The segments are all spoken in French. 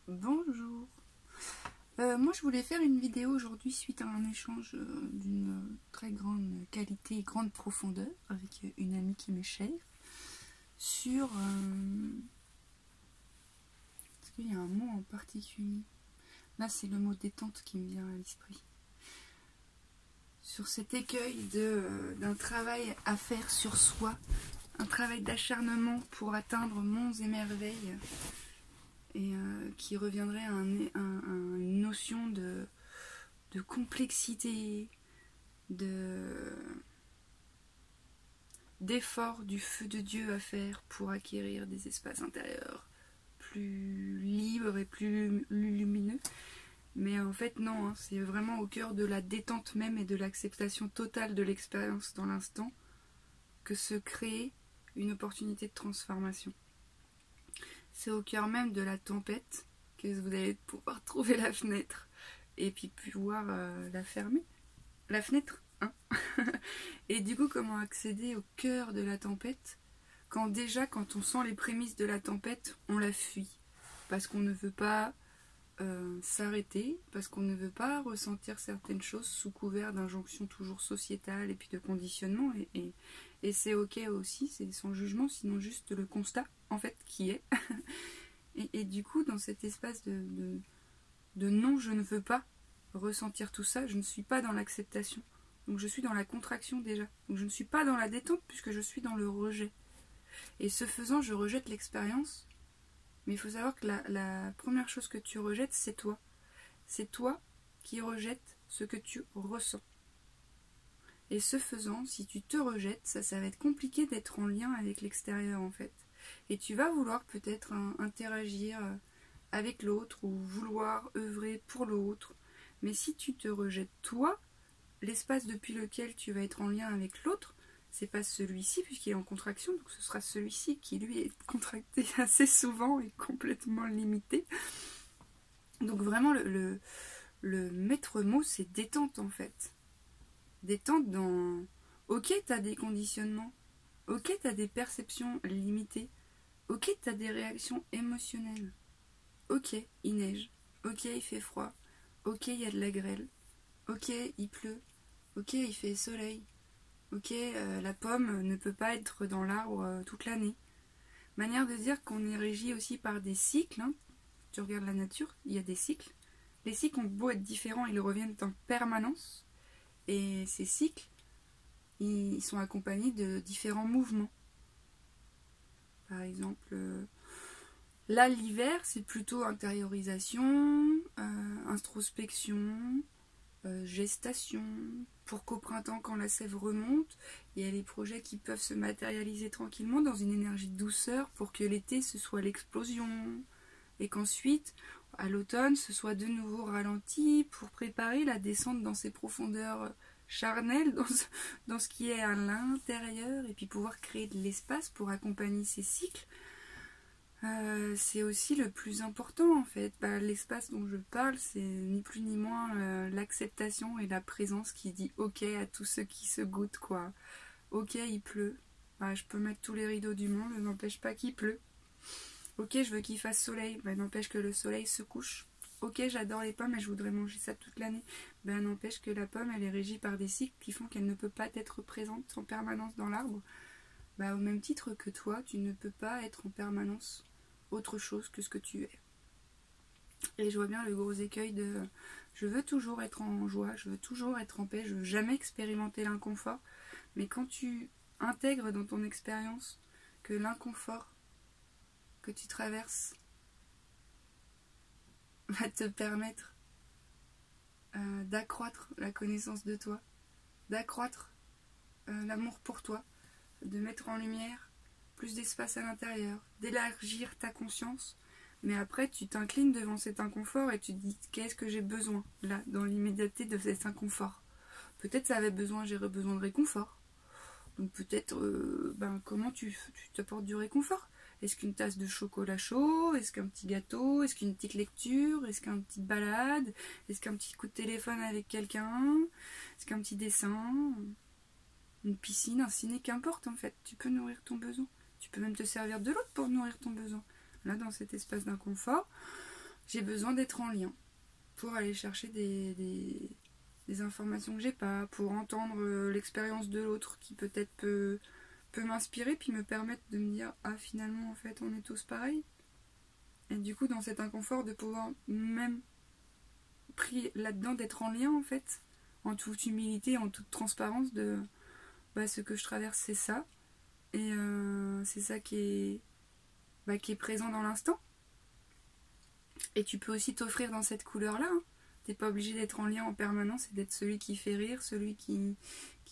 Bonjour. Moi je voulais faire une vidéo aujourd'hui suite à un échange d'une très grande qualité et grande profondeur avec une amie qui m'est chère sur... Est-ce qu'il y a un mot en particulier? Là c'est le mot détente qui me vient à l'esprit. Sur cet écueil d'un travail à faire sur soi, un travail d'acharnement pour atteindre monts et merveilles, et qui reviendrait à une notion de complexité, d'effort du feu de Dieu à faire pour acquérir des espaces intérieurs plus libres et plus lumineux. Mais en fait non, hein, c'est vraiment au cœur de la détente même et de l'acceptation totale de l'expérience dans l'instant que se crée une opportunité de transformation. C'est au cœur même de la tempête que vous allez pouvoir trouver la fenêtre et puis pouvoir la fermer. La fenêtre, hein. Et du coup, comment accéder au cœur de la tempête quand on sent les prémices de la tempête, on la fuit. Parce qu'on ne veut pas s'arrêter, parce qu'on ne veut pas ressentir certaines choses sous couvert d'injonctions toujours sociétales et puis de conditionnement. Et c'est ok aussi, c'est sans jugement, sinon juste le constat, en fait, qui est. et du coup, dans cet espace de non, je ne veux pas ressentir tout ça, je ne suis pas dans l'acceptation. Donc je suis dans la contraction déjà. Donc je ne suis pas dans la détente puisque je suis dans le rejet. Et ce faisant, je rejette l'expérience. Mais il faut savoir que la première chose que tu rejettes, c'est toi. C'est toi qui rejettes ce que tu ressens. Et ce faisant, si tu te rejettes, ça va être compliqué d'être en lien avec l'extérieur en fait. Et tu vas vouloir peut-être interagir avec l'autre ou vouloir œuvrer pour l'autre. Mais si tu te rejettes toi, l'espace depuis lequel tu vas être en lien avec l'autre, c'est pas celui-ci puisqu'il est en contraction, donc ce sera celui-ci qui lui est contracté assez souvent et complètement limité. Donc vraiment le maître mot c'est détente en fait. Détente dans... Ok, t'as des conditionnements, ok, t'as des perceptions limitées, ok, t'as des réactions émotionnelles, ok, il neige, ok, il fait froid, ok, il y a de la grêle, ok, il pleut, ok, il fait soleil, ok, la pomme ne peut pas être dans l'arbre toute l'année. Manière de dire qu'on est régi aussi par des cycles, hein. Tu regardes la nature, il y a des cycles. Les cycles ont beau être différents, ils reviennent en permanence. Et ces cycles, ils sont accompagnés de différents mouvements. Par exemple, là l'hiver, c'est plutôt intériorisation, introspection, gestation, pour qu'au printemps, quand la sève remonte, il y a les projets qui peuvent se matérialiser tranquillement dans une énergie de douceur pour que l'été, ce soit l'explosion. Et qu'ensuite, à l'automne, ce soit de nouveau ralenti pour préparer la descente dans ces profondeurs charnelles, dans ce qui est à l'intérieur, et puis pouvoir créer de l'espace pour accompagner ces cycles. C'est aussi le plus important en fait. L'espace dont je parle, c'est ni plus ni moins l'acceptation et la présence qui dit ok à tout ce qui se goûte quoi. Ok, il pleut. Je peux mettre tous les rideaux du monde, ça n'empêche pas qu'il pleut. Ok, je veux qu'il fasse soleil, n'empêche que le soleil se couche. Ok, j'adore les pommes et je voudrais manger ça toute l'année. N'empêche que la pomme, elle est régie par des cycles qui font qu'elle ne peut pas être présente en permanence dans l'arbre. Au même titre que toi, tu ne peux pas être en permanence autre chose que ce que tu es. Et je vois bien le gros écueil de je veux toujours être en joie, je veux toujours être en paix, je veux jamais expérimenter l'inconfort. Mais quand tu intègres dans ton expérience que l'inconfort que tu traverses va te permettre d'accroître la connaissance de toi, d'accroître l'amour pour toi, de mettre en lumière plus d'espace à l'intérieur, d'élargir ta conscience, mais après tu t'inclines devant cet inconfort et tu te dis qu'est-ce que j'ai besoin là, dans l'immédiateté de cet inconfort. Peut-être j'aurais besoin de réconfort. Donc peut-être comment tu t'apportes du réconfort. Est-ce qu'une tasse de chocolat chaud? Est-ce qu'un petit gâteau? Est-ce qu'une petite lecture? Est-ce qu'une petite balade? Est-ce qu'un petit coup de téléphone avec quelqu'un? Est-ce qu'un petit dessin? Une piscine, un ciné, qu'importe en fait. Tu peux nourrir ton besoin. Tu peux même te servir de l'autre pour nourrir ton besoin. Là, dans cet espace d'inconfort, j'ai besoin d'être en lien pour aller chercher des informations que j'ai pas, pour entendre l'expérience de l'autre qui peut-être peut m'inspirer, puis me permettre de me dire ah finalement en fait on est tous pareils. Et du coup dans cet inconfort de pouvoir même pris là-dedans d'être en lien en fait, en toute humilité, en toute transparence de ce que je traverse c'est ça. Et c'est ça qui est présent dans l'instant. Et tu peux aussi t'offrir dans cette couleur-là. Hein. T'es pas obligé d'être en lien en permanence et d'être celui qui fait rire, celui qui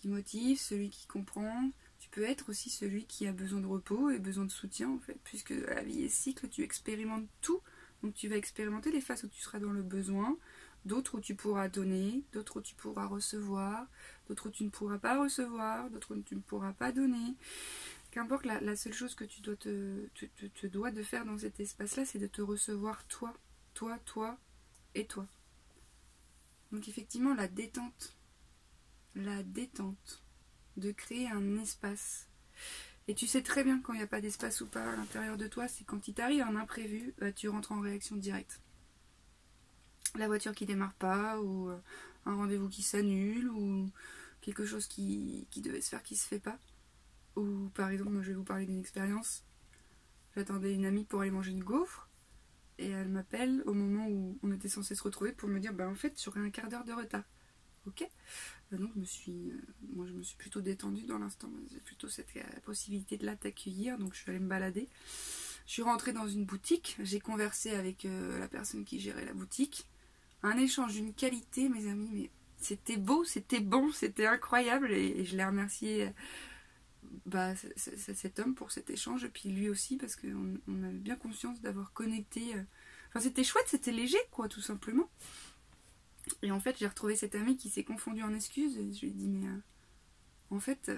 motive, celui qui comprend. Tu peux être aussi celui qui a besoin de repos et besoin de soutien en fait. Puisque la vie est cycle, tu expérimentes tout. Donc tu vas expérimenter les phases où tu seras dans le besoin, d'autres où tu pourras donner, d'autres où tu pourras recevoir, d'autres où tu ne pourras pas recevoir, d'autres où tu ne pourras pas donner. Qu'importe, la seule chose que tu dois te dois de faire dans cet espace-là, c'est de te recevoir toi et toi. Donc effectivement, la détente, de créer un espace. Et tu sais très bien quand il n'y a pas d'espace ou pas à l'intérieur de toi, c'est quand il t'arrive un imprévu, tu rentres en réaction directe. La voiture qui démarre pas, ou un rendez-vous qui s'annule, ou quelque chose qui devait se faire qui se fait pas. Ou par exemple, moi je vais vous parler d'une expérience. J'attendais une amie pour aller manger une gaufre, et elle m'appelle au moment où on était censé se retrouver pour me dire en fait j'aurai un quart d'heure de retard. Ok. Donc je me suis plutôt détendue dans l'instant. J'ai plutôt cette possibilité de là t'accueillir, donc je suis allée me balader. Je suis rentrée dans une boutique, j'ai conversé avec la personne qui gérait la boutique. Un échange d'une qualité, mes amis, mais c'était beau, c'était bon, c'était incroyable, et je l'ai remercié cet homme pour cet échange, et puis lui aussi, parce qu'on avait bien conscience d'avoir connecté. Enfin, c'était chouette, c'était léger, quoi, tout simplement. Et en fait, j'ai retrouvé cet ami qui s'est confondu en excuses, et je lui ai dit, mais en fait,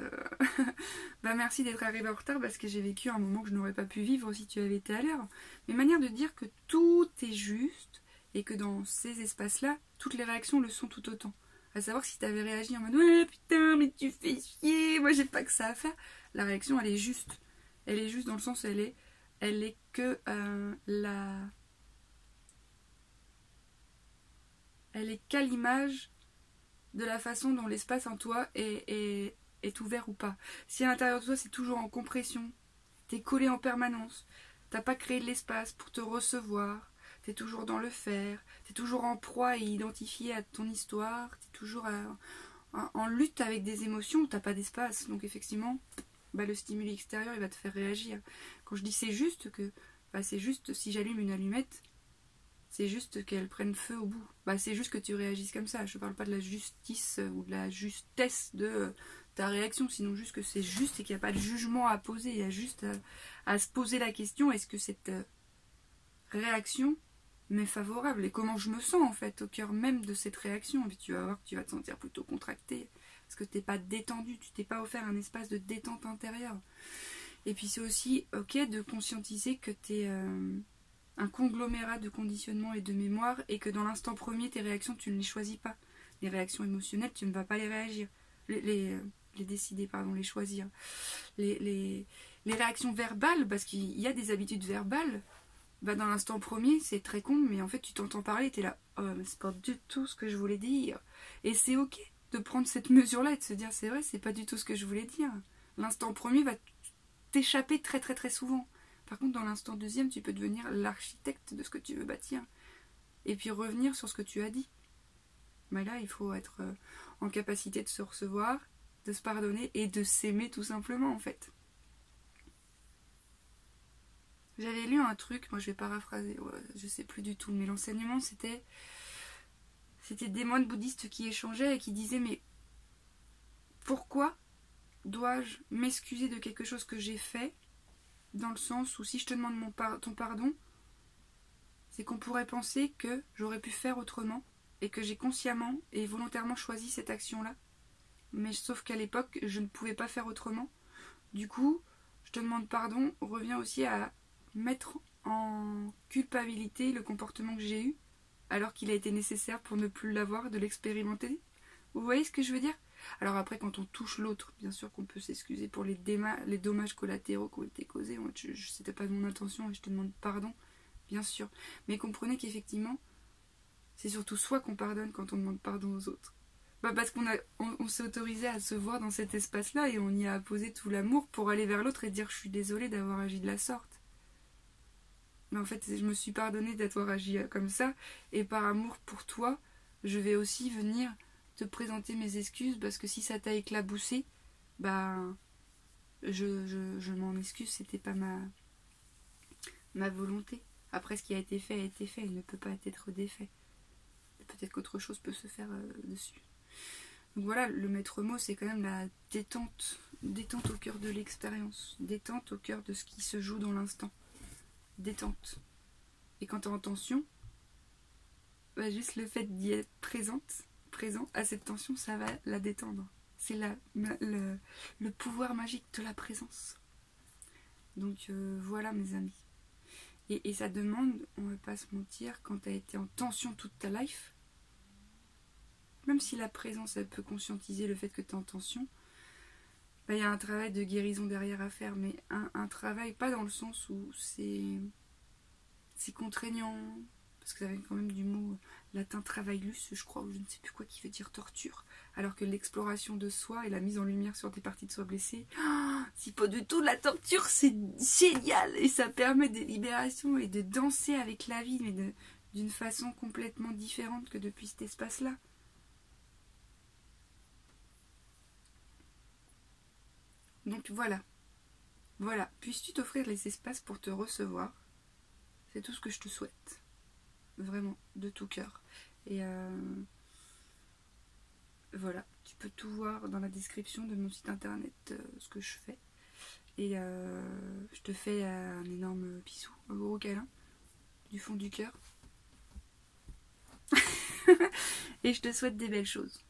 merci d'être arrivé en retard, parce que j'ai vécu un moment que je n'aurais pas pu vivre si tu avais été à l'heure. Mais manière de dire que tout est juste, et que dans ces espaces-là, toutes les réactions le sont tout autant. À savoir si tu avais réagi en mode ouais putain mais tu fais chier, moi j'ai pas que ça à faire. La réaction elle est juste. Elle est juste dans le sens elle est que elle est qu'à l'image de la façon dont l'espace en toi est ouvert ou pas. Si à l'intérieur de toi c'est toujours en compression, t'es collé en permanence, t'as pas créé de l'espace pour te recevoir, t'es toujours dans le faire, t'es toujours en proie et identifié à ton histoire, t'es toujours en lutte avec des émotions où t'as pas d'espace. Donc effectivement, le stimuli extérieur il va te faire réagir. Quand je dis c'est juste que, c'est juste si j'allume une allumette, c'est juste qu'elle prenne feu au bout. C'est juste que tu réagisses comme ça. Je parle pas de la justice ou de la justesse de ta réaction, sinon juste que c'est juste et qu'il n'y a pas de jugement à poser. Il y a juste à se poser la question, est-ce que cette réaction m'est favorable et comment je me sens en fait au cœur même de cette réaction. Et puis tu vas voir que tu vas te sentir plutôt contracté parce que t'es pas détendu, tu t'es pas offert un espace de détente intérieure. Et puis c'est aussi ok de conscientiser que t'es un conglomérat de conditionnement et de mémoire et que dans l'instant premier tes réactions tu ne les choisis pas. Les réactions émotionnelles tu ne vas pas les réagir, les décider, pardon, les choisir. Les réactions verbales, parce qu'il y a des habitudes verbales. Dans l'instant premier, c'est très con, mais en fait, tu t'entends parler, t'es là, oh, mais c'est pas du tout ce que je voulais dire. Et c'est ok de prendre cette mesure-là et de se dire, c'est vrai, c'est pas du tout ce que je voulais dire. L'instant premier va t'échapper très très très souvent. Par contre, dans l'instant deuxième, tu peux devenir l'architecte de ce que tu veux bâtir. Et puis revenir sur ce que tu as dit. Mais là, il faut être en capacité de se recevoir, de se pardonner et de s'aimer tout simplement, en fait. J'avais lu un truc, moi je vais paraphraser, je sais plus du tout, mais l'enseignement c'était des moines bouddhistes qui échangeaient et qui disaient mais pourquoi dois-je m'excuser de quelque chose que j'ai fait, dans le sens où si je te demande ton pardon, c'est qu'on pourrait penser que j'aurais pu faire autrement et que j'ai consciemment et volontairement choisi cette action-là, mais sauf qu'à l'époque je ne pouvais pas faire autrement. Du coup, je te demande pardon revient aussi à mettre en culpabilité le comportement que j'ai eu alors qu'il a été nécessaire pour ne plus l'avoir, de l'expérimenter. Vous voyez ce que je veux dire? Alors après, quand on touche l'autre, bien sûr qu'on peut s'excuser pour les dommages collatéraux qui ont été causés. C'était pas mon intention et je te demande pardon. bien sûr. Mais comprenez qu'effectivement, c'est surtout soi qu'on pardonne quand on demande pardon aux autres. Bah parce on s'est autorisé à se voir dans cet espace-là et on y a apposé tout l'amour pour aller vers l'autre et dire je suis désolée d'avoir agi de la sorte. Mais en fait, je me suis pardonnée d'avoir agi comme ça et par amour pour toi, je vais aussi venir te présenter mes excuses parce que si ça t'a éclaboussé, bah je m'en excuse, c'était pas ma volonté. Après, ce qui a été fait, il ne peut pas être défait. Peut-être qu'autre chose peut se faire dessus. Donc voilà, le maître mot, c'est quand même la détente. Détente au cœur de l'expérience. Détente au cœur de ce qui se joue dans l'instant. Détente. Et quand t'es en tension, bah juste le fait d'y être présent à cette tension, ça va la détendre. C'est le pouvoir magique de la présence. Donc voilà mes amis. Et ça demande, on ne va pas se mentir, quand tu as été en tension toute ta life, même si la présence elle peut conscientiser le fait que tu es en tension, bah, y a un travail de guérison derrière à faire, mais un travail pas dans le sens où c'est contraignant, parce que ça vient quand même du mot latin travaillus, je crois, ou je ne sais plus quoi, qui veut dire torture, alors que l'exploration de soi et la mise en lumière sur des parties de soi blessées, c'est pas du tout de la torture, c'est génial, et ça permet des libérations et de danser avec la vie, mais d'une façon complètement différente que depuis cet espace-là. Donc voilà, puisses-tu t'offrir les espaces pour te recevoir, c'est tout ce que je te souhaite. Vraiment, de tout cœur. Et voilà, tu peux tout voir dans la description de mon site internet, ce que je fais. Et je te fais un énorme bisou, un gros câlin, du fond du cœur. Et je te souhaite des belles choses.